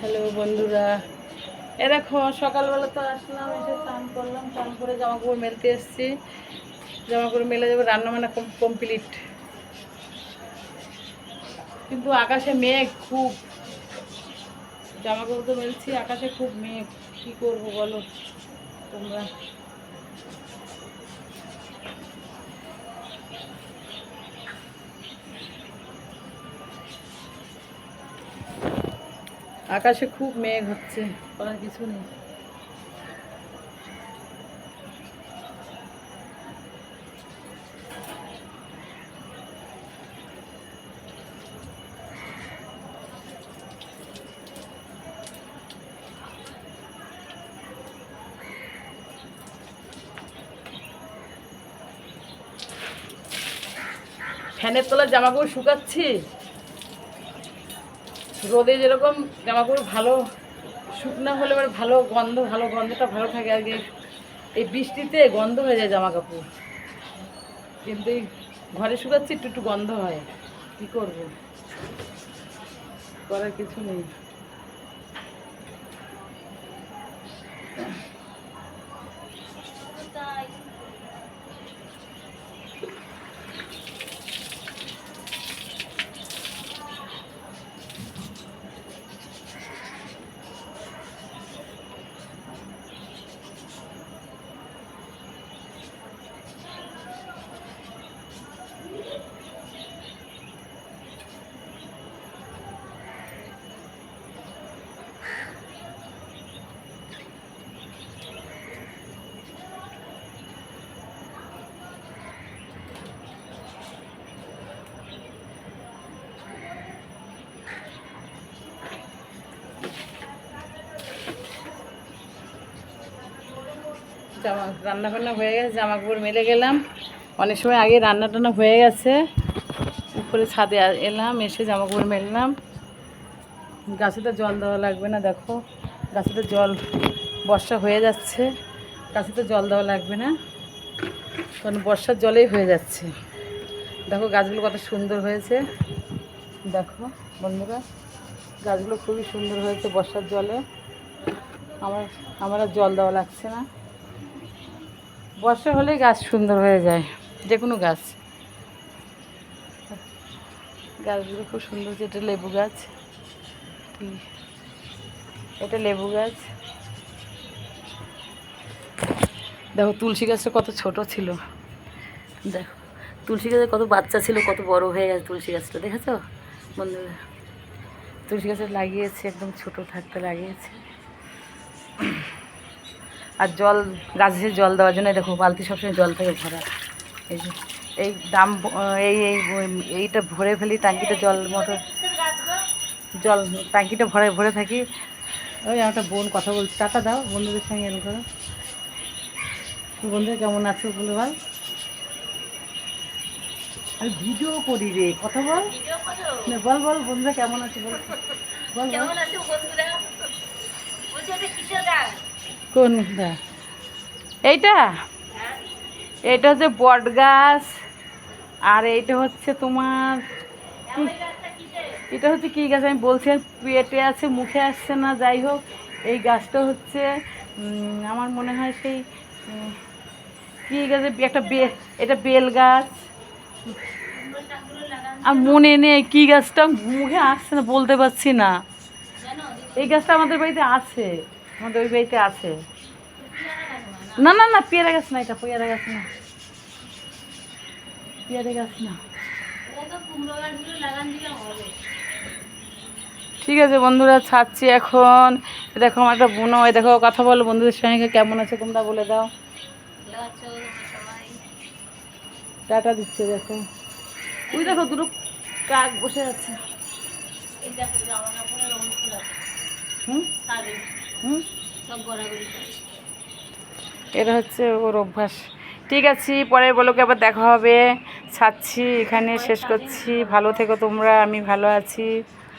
Hello বন্ধুরা, এ দেখো সকালবেলা তো আসলাম, এসে স্নান করলাম, স্নান করে জামা কাপড় মেলতে এসেছি। জামা কাপড় মেলে যাবে, রান্না বান্না কমপ্লিট। কিন্তু আকাশে মেঘ খুব, জামা কাপড় তো মেলছি, আকাশে খুব মেঘ, কী করবো বলো তোমরা। আকাশে খুব মেঘ হচ্ছে, করার কিছু নেই। ফ্যানের তলায় জামা কাপড় শুকাচ্ছি, রোদে যেরকম জামা কাপড় ভালো শুকনো হলে এবার ভালো গন্ধটা ভালো থাকে। আগে এই বৃষ্টিতে গন্ধ হয়ে যায় জামা কাপড়, কিন্তু এই ঘরে শুকাচ্ছি একটু একটু গন্ধ হয়, কী করবো, করার কিছু নেই। রান্না বান্না হয়ে গেছে, জামা কাপড় মেলে গেলাম। অনেক সময় আগে রান্না টান্না হয়ে গেছে, উপরে ছাদে এলাম, এসে জামা কাপড় মেললাম। গাছে তো জল দেওয়া লাগবে না, দেখো গাছে তো জল, বর্ষা হয়ে যাচ্ছে, গাছে তো জল দেওয়া লাগবে না, কারণ বর্ষার জলেই হয়ে যাচ্ছে। দেখো গাছগুলো কত সুন্দর হয়েছে, দেখো বন্ধুরা, গাছগুলো খুবই সুন্দর হয়েছে বর্ষার জলে। আমার আর জল দেওয়া লাগছে না। বর্ষা হলেই গাছ সুন্দর হয়ে যায়, যে কোনো গাছ। গাছগুলো খুব সুন্দর হচ্ছে। এটা লেবু গাছ, এটা লেবু গাছ। দেখো তুলসী গাছটা কত ছোট ছিল, দেখো তুলসী গাছে কত বাচ্চা ছিল, কত বড় হয়ে গেছে তুলসী গাছটা, দেখেছো বন্ধুরা। তুলসী গাছে লাগিয়েছে, একদম ছোট থাকতে লাগিয়েছে। আর জল, গাছে জল দেওয়ার জন্য দেখো বালতি সবসময় জল থেকে ভরা। এই যে এই দাম, এইটা ভরে ফেলি ট্যাঙ্কিটা, জল মোটর জল ট্যাঙ্কিটা ভরে ভরে থাকি। ওই একটা বোন কথা বলছি, টাটা দাও বন্ধুদের সঙ্গে, এল করো। বন্ধুরা কেমন আছো বলে বল, আমি ভিডিও করি রে, কথা বল, বল বল বন্ধুরা কেমন আছে বল, বল কোন দা? এইটা, এটা হচ্ছে বট গাছ, আর এইটা হচ্ছে তোমার, এটা হচ্ছে কী গাছ আমি বলছি, পেটে আছে মুখে আসছে না, যাই হোক। এই গাছটা হচ্ছে আমার মনে হয় সেই কী গাছে একটা এটা বেল গাছ, আর মনে নেই কী গাছটা, মুখে আসছে না, বলতে পারছি না। এই গাছটা আমাদের বাড়িতে আছে, আমাদের ওই বাড়িতে আছে। না না না, পেয়ারা গাছ না, এটা পেয়ারা গাছ না, পেয়ারা গাছ না। ঠিক আছে বন্ধুরা, ছাড়ছি এখন। দেখো আমার একটা বোনো, এই দেখো কথা বলো বন্ধুদের সঙ্গে, কেমন আছে তোমরা বলে দাও। টাটা দিচ্ছে, দেখো ওই দেখো দুটো কাক বসে আছে। হুম হুম, এটা হচ্ছে ওর অভ্যাস। ঠিক আছে, পরের ব্লগে আবার দেখা হবে। ছাড়ছি, এখানে শেষ করছি। ভালো থেকো তোমরা, আমি ভালো আছি।